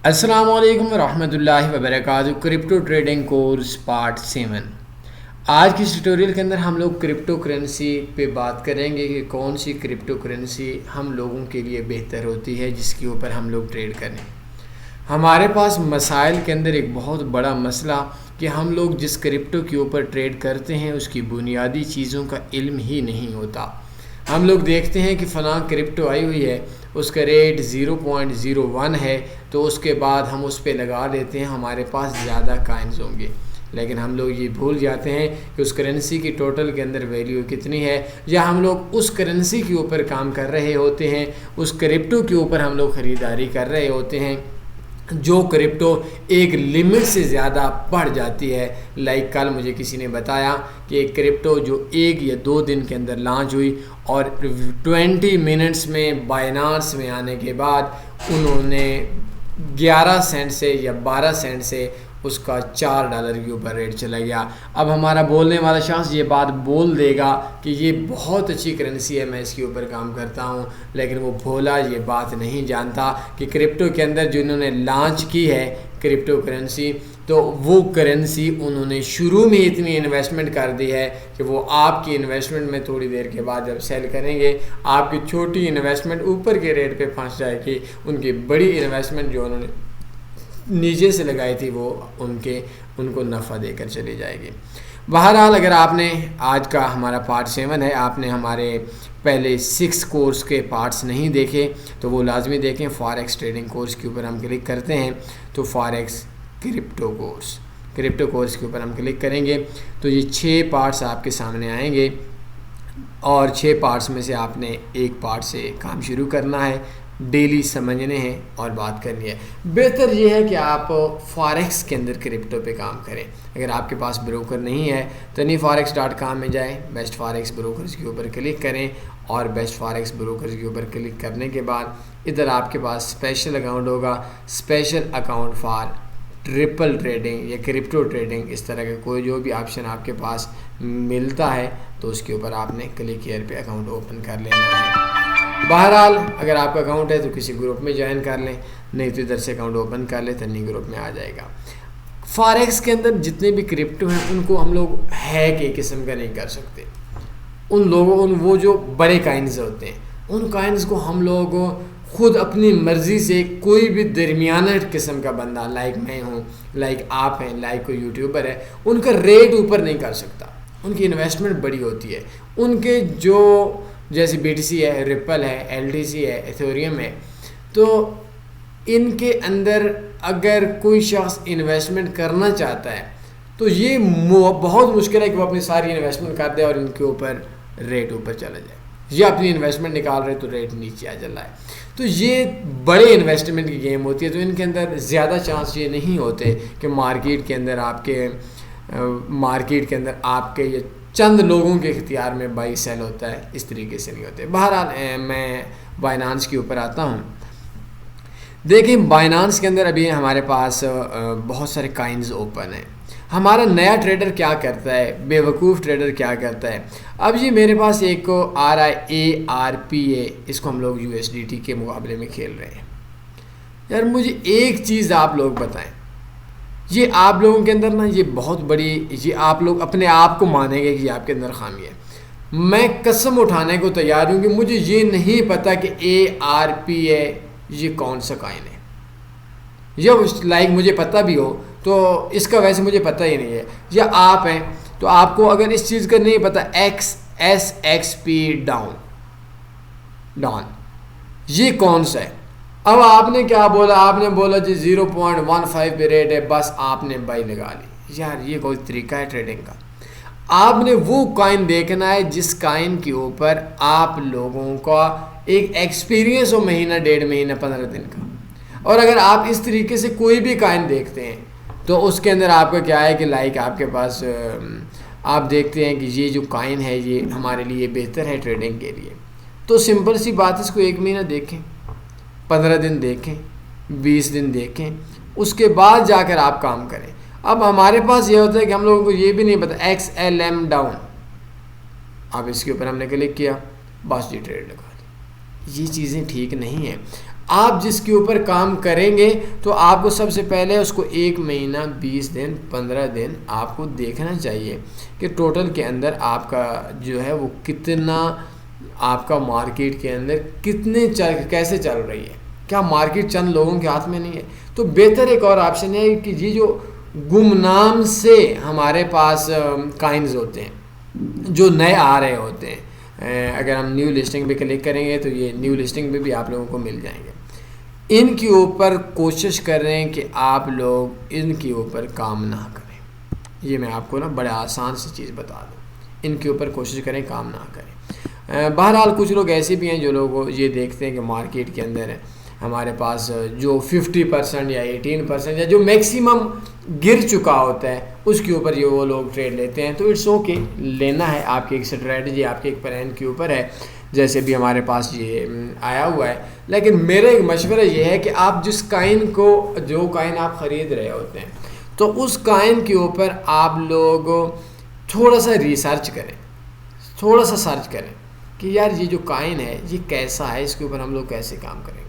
السلام علیکم ورحمۃ اللہ وبرکاتہ۔ Crypto trading course part 7۔ آج کی اس ٹیوٹوریل کے اندر ہم لوگ کرپٹو کرنسی پہ بات کریں گے کہ کون سی کرپٹو کرنسی ہم لوگوں کے لیے بہتر ہوتی ہے جس کے اوپر ہم لوگ ٹریڈ کریں۔ ہمارے پاس مسائل کے اندر ایک بہت بڑا مسئلہ کہ ہم لوگ جس کرپٹو کے اوپر ٹریڈ کرتے ہیں اس کی بنیادی چیزوں کا علم ہی نہیں ہوتا۔ ہم لوگ دیکھتے ہیں کہ فلاں کرپٹو آئی ہوئی ہے، اس کا ریٹ 0.01 ہے، تو اس کے بعد ہم اس پہ لگا دیتے ہیں ہمارے پاس زیادہ کائنز ہوں گے، لیکن ہم لوگ یہ بھول جاتے ہیں کہ اس کرنسی کی ٹوٹل کے اندر ویلیو کتنی ہے، یا ہم لوگ اس کرنسی کے اوپر کام کر رہے ہوتے ہیں، اس کرپٹو کے اوپر ہم لوگ خریداری کر رہے ہوتے ہیں جو کرپٹو ایک لمٹ سے زیادہ بڑھ جاتی ہے۔ کل مجھے کسی نے بتایا کہ ایک کرپٹو جو 1 یا 2 دن کے اندر لانچ ہوئی اور 20 منٹس میں بائنانس میں آنے کے بعد انہوں نے 11 سینٹ سے یا 12 سینٹ سے اس کا $4 کے اوپر ریٹ چلا گیا۔ اب ہمارا بولنے والا شخص یہ بات بول دے گا کہ یہ بہت اچھی کرنسی ہے، میں اس کے اوپر کام کرتا ہوں، لیکن وہ بھولا یہ بات نہیں جانتا کہ کرپٹو کے اندر جنہوں نے لانچ کی ہے کرپٹو کرنسی، تو وہ کرنسی انہوں نے شروع میں اتنی انویسٹمنٹ کر دی ہے کہ وہ آپ کی انویسٹمنٹ میں تھوڑی دیر کے بعد جب سیل کریں گے آپ کی چھوٹی انویسٹمنٹ اوپر کے ریٹ پہ پھنس جائے گی، ان کی بڑی انویسٹمنٹ جو انہوں نے نیچے سے لگائی تھی وہ ان کو نفع دے کر چلی جائے گی۔ بہرحال اگر آپ نے آج کا ہمارا پارٹ 7 ہے، آپ نے ہمارے پہلے 6 کورس کے پارٹس نہیں دیکھے تو وہ لازمی دیکھیں۔ فاریکس ٹریڈنگ کورس کے اوپر ہم کلک کرتے ہیں تو فاریکس کرپٹو کورس کے اوپر ہم کلک کریں گے تو یہ 6 پارٹس آپ کے سامنے آئیں گے، اور 6 پارٹس میں سے آپ نے ایک پارٹ سے کام شروع کرنا ہے، ڈیلی سمجھنے ہیں اور بات کرنی ہے۔ بہتر یہ ہے کہ آپ فاریکس کے اندر کرپٹو پہ کام کریں۔ اگر آپ کے پاس بروکر نہیں ہے تو forex.com میں جائیں، بیسٹ فاریکس بروکرز کے اوپر کلک کریں، اور بیسٹ فاریکس بروکرز کے اوپر کلک کرنے کے بعد ادھر آپ کے پاس اسپیشل اکاؤنٹ ہوگا، special account for triple trading یا کرپٹو ٹریڈنگ، اس طرح کا کوئی جو بھی آپشن آپ کے پاس ملتا ہے تو اس کے اوپر آپ نے کلک ہیئر پہ اکاؤنٹ اوپن کر لینا ہے۔ بہرحال اگر آپ کا اکاؤنٹ ہے تو کسی گروپ میں جوائن کر لیں، نہیں تو ادھر سے اکاؤنٹ اوپن کر لیں، تنی گروپ میں آ جائے گا۔ فاریکس کے اندر جتنے بھی کرپٹو ہیں ان کو ہم لوگ ہیک ایک قسم کا نہیں کر سکتے۔ وہ جو بڑے کائنز ہوتے ہیں ان کائنز کو ہم لوگ خود اپنی مرضی سے کوئی بھی درمیانہ قسم کا بندہ، میں ہوں، آپ ہیں، کوئی یوٹیوبر ہے، ان کا ریٹ اوپر نہیں کر سکتا۔ ان کی انویسٹمنٹ بڑی ہوتی ہے، ان کے جو جیسے BTC ہے، ریپل ہے، LTC ہے، ایتھوریم ہے، تو ان کے اندر اگر کوئی شخص انویسٹمنٹ کرنا چاہتا ہے تو یہ بہت مشکل ہے کہ وہ اپنی ساری انویسٹمنٹ کر دے اور ان کے اوپر ریٹ اوپر چلا جائے، یا اپنی انویسٹمنٹ نکال رہے تو ریٹ نیچے آ جا ہے۔ تو یہ بڑے انویسٹمنٹ کی گیم ہوتی ہے، تو ان کے اندر زیادہ چانس یہ نہیں ہوتے کہ مارکیٹ کے اندر آپ کے یہ چند لوگوں کے اختیار میں بائی سیل ہوتا ہے، اس طریقے سے نہیں ہوتے۔ بہرحال میں بائنانس کے اوپر آتا ہوں۔ دیکھیں بائنانس کے اندر ابھی ہمارے پاس بہت سارے کائنز اوپن ہیں۔ ہمارا نیا ٹریڈر کیا کرتا ہے، بے وقوف ٹریڈر کیا کرتا ہے؟ اب یہ میرے پاس ایک کو آ رہا ہے ARPA، اس کو ہم لوگ USDT کے مقابلے میں کھیل رہے ہیں۔ یار مجھے ایک چیز آپ لوگ بتائیں، یہ آپ لوگوں کے اندر نا یہ بہت بڑی، یہ آپ لوگ اپنے آپ کو مانیں گے کہ یہ آپ کے اندر خامی ہے۔ میں قسم اٹھانے کو تیار ہوں کہ مجھے یہ نہیں پتا کہ ARPA یہ کون سا کائن ہے، یا مجھے پتہ بھی ہو تو اس کا ویسے مجھے پتہ ہی نہیں ہے، یا آپ ہیں تو آپ کو اگر اس چیز کا نہیں پتہ SXP ڈاؤن یہ کون سا ہے۔ اب آپ نے کیا بولا، آپ نے بولا جی 0.15 پہ ریٹ ہے، بس آپ نے بائی لگا لی۔ یار یہ کوئی طریقہ ہے ٹریڈنگ کا؟ آپ نے وہ کائن دیکھنا ہے جس کائن کے اوپر آپ لوگوں کا ایک ایکسپیرینس ہو، مہینہ، 1.5 مہینہ، 15 دن کا۔ اور اگر آپ اس طریقے سے کوئی بھی کائن دیکھتے ہیں تو اس کے اندر آپ کا کیا ہے کہ آپ کے پاس آپ دیکھتے ہیں کہ یہ جو کائن ہے یہ ہمارے لیے بہتر ہے ٹریڈنگ کے لیے، تو سمپل سی بات، اس کو 1 مہینہ دیکھیں، 15 دن دیکھیں، 20 دن دیکھیں، اس کے بعد جا کر آپ کام کریں۔ اب ہمارے پاس یہ ہوتا ہے کہ ہم لوگوں کو یہ بھی نہیں پتا XLM ڈاؤن، اب اس کے اوپر ہم نے کلک کیا، بس جی ٹریڈ لگا دی۔ یہ چیزیں ٹھیک نہیں ہیں۔ آپ جس کے اوپر کام کریں گے تو آپ کو سب سے پہلے اس کو 1 مہینہ 20 دن 15 دن آپ کو دیکھنا چاہیے کہ ٹوٹل کے اندر آپ کا جو ہے وہ کتنا، آپ کا مارکیٹ کے اندر کیسے چل رہی ہے. کیا مارکیٹ چند لوگوں کے ہاتھ میں نہیں ہے؟ تو بہتر ایک اور آپشن ہے کہ یہ جو گمنام سے ہمارے پاس کائنز ہوتے ہیں جو نئے آ رہے ہوتے ہیں، اگر ہم نیو لسٹنگ پہ کلک کریں گے تو یہ نیو لسٹنگ پہ بھی آپ لوگوں کو مل جائیں گے. ان کے اوپر کوشش کریں کہ آپ لوگ ان کے اوپر کام نہ کریں. یہ میں آپ کو نا بڑے آسان سی چیز بتا دوں، ان کے اوپر کوشش کریں کام نہ کریں. بہرحال کچھ لوگ ایسے بھی ہیں جو لوگ یہ دیکھتے ہیں کہ مارکیٹ کے اندر ہمارے پاس جو 50% یا 18% یا جو میکسیمم گر چکا ہوتا ہے اس کے اوپر یہ وہ لوگ ٹریڈ لیتے ہیں. تو اٹس اوکے، لینا ہے آپ کی ایک اسٹریٹجی، آپ کے ایک پلان کے اوپر ہے، جیسے بھی ہمارے پاس یہ آیا ہوا ہے. لیکن میرا ایک مشورہ یہ ہے کہ آپ جو کائن آپ خرید رہے ہوتے ہیں تو اس کائن کے اوپر آپ لوگ تھوڑا سا ریسرچ کریں، تھوڑا سا سرچ کریں کہ یار یہ جو کائن ہے یہ کیسا ہے، اس کے اوپر ہم لوگ کیسے کام کریں گے،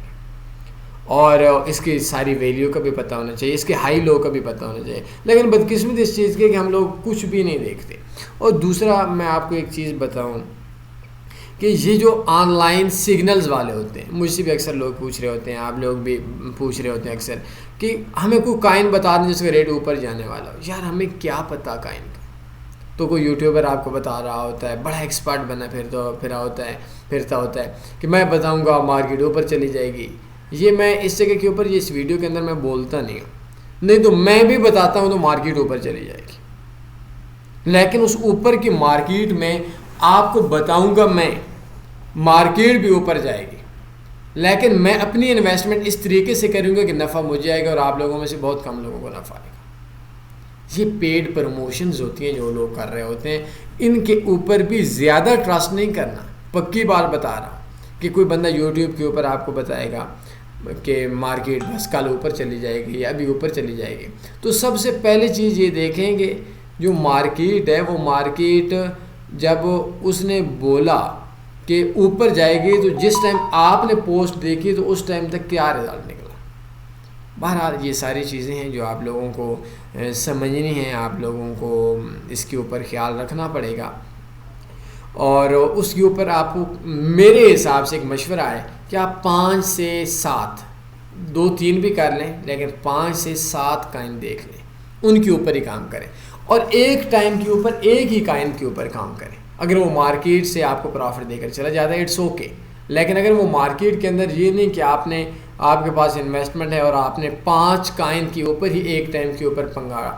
اور اس کی ساری ویلیو کا بھی پتہ ہونا چاہیے، اس کے ہائی لو کا بھی پتہ ہونا چاہیے. لیکن بدقسمتی اس چیز کی کہ ہم لوگ کچھ بھی نہیں دیکھتے. اور دوسرا میں آپ کو ایک چیز بتاؤں کہ یہ جو آن لائن سگنلز والے ہوتے ہیں، مجھ سے بھی اکثر لوگ پوچھ رہے ہوتے ہیں، آپ لوگ بھی پوچھ رہے ہوتے ہیں اکثر کہ ہمیں کوئی کائن بتا دیں جس کا ریٹ اوپر جانے والا ہو. یار ہمیں کیا پتہ کائن کا؟ تو کوئی یوٹیوبر آپ کو بتا رہا ہوتا ہے، بڑا ایکسپرٹ بنا پھرتا ہوتا ہے کہ میں بتاؤں گا مارکیٹ اوپر چلی جائے گی. یہ میں اس جگہ کے اوپر اس ویڈیو کے اندر میں بولتا نہیں ہوں، نہیں تو میں بھی بتاتا ہوں تو مارکیٹ اوپر چلی جائے گی. لیکن اس اوپر کی مارکیٹ میں آپ کو بتاؤں گا میں، مارکیٹ بھی اوپر جائے گی، لیکن میں اپنی انویسٹمنٹ اس طریقے سے کروں گا کہ نفع مجھے آئے گا اور آپ لوگوں میں سے بہت کم لوگوں کو نفع آئے گا. یہ پیڈ پروموشنز ہوتی ہیں جو لوگ کر رہے ہوتے ہیں، ان کے اوپر بھی زیادہ ٹرسٹ نہیں کرنا. پکی بات بتا رہا ہوں کہ کوئی بندہ یوٹیوب کے اوپر آپ کو بتائے گا کہ مارکیٹ بس کل اوپر چلی جائے گی یا ابھی اوپر چلی جائے گی، تو سب سے پہلے چیز یہ دیکھیں کہ جو مارکیٹ ہے وہ مارکیٹ جب اس نے بولا کہ اوپر جائے گی تو جس ٹائم آپ نے پوسٹ دیکھی تو اس ٹائم تک کیا رزلٹ نکلا. بہرحال یہ ساری چیزیں ہیں جو آپ لوگوں کو سمجھنی ہیں، آپ لوگوں کو اس کے اوپر خیال رکھنا پڑے گا. اور اس کے اوپر آپ کو میرے حساب سے ایک مشورہ ہے کہ آپ 5 سے 7، 2-3 بھی کر لیں لیکن 5 سے 7 کائن دیکھ لیں، ان کے اوپر ہی کام کریں، اور ایک ٹائم کے اوپر ایک ہی کائن کے اوپر کام کریں. اگر وہ مارکیٹ سے آپ کو پروفٹ دے کر چلا جاتا ہے اٹس اوکے، لیکن اگر وہ مارکیٹ کے اندر یہ نہیں کہ آپ کے پاس انویسٹمنٹ ہے اور آپ نے 5 کائن کے اوپر ہی ایک ٹائم کے اوپر پنگا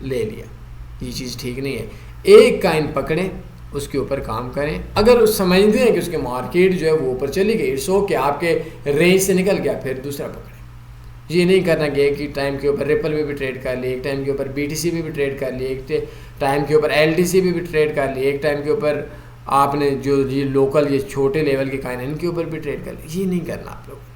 لے لیا، یہ چیز ٹھیک نہیں ہے. ایک کائن پکڑیں، اس کے اوپر کام کریں. اگر سمجھتے ہیں کہ اس کے مارکیٹ جو ہے وہ اوپر چلی گئی اٹس اوکے، آپ کے رینج سے نکل گیا، پھر دوسرا پکڑیں. یہ نہیں کرنا کہ ایک ہی ٹائم کے اوپر ریپل میں بھی ٹریڈ کر لی، ایک ٹائم کے اوپر BTC میں بھی ٹریڈ کر لی، ایک ٹائم کے اوپر LTC میں بھی ٹریڈ کر لی، ایک ٹائم کے اوپر آپ نے جو یہ لوکل یہ چھوٹے لیول کے کائن ان کے اوپر بھی ٹریڈ کر لی. یہ نہیں کرنا آپ لوگوں نے.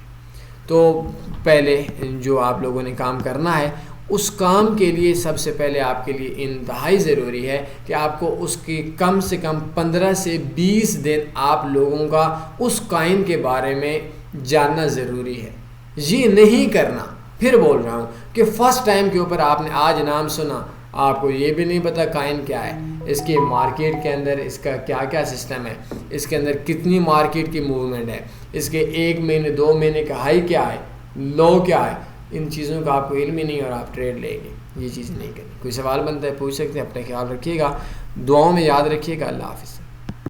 تو پہلے جو آپ لوگوں نے کام کرنا ہے اس کام کے لیے سب سے پہلے آپ کے لیے انتہائی ضروری ہے کہ آپ کو اس کی کم سے کم 15 سے 20 دن آپ لوگوں کا اس کائن کے بارے میں جاننا ضروری ہے. یہ نہیں کرنا، پھر بول رہا ہوں کہ فرسٹ ٹائم کے اوپر آپ نے آج نام سنا، آپ کو یہ بھی نہیں پتا کائن کیا ہے، اس کے مارکیٹ کے اندر اس کا کیا کیا سسٹم ہے، اس کے اندر کتنی مارکیٹ کی موومنٹ ہے، اس کے 1 مہینے 2 مہینے کا ہائی کیا ہے، لو کیا ہے، ان چیزوں کا آپ کو علم ہی نہیں اور آپ ٹریڈ لیں گے. یہ چیز نہیں کرنی. کوئی سوال بنتا ہے پوچھ سکتے ہیں. اپنا خیال رکھیے گا، دعاؤں میں یاد رکھیے گا. اللہ حافظ.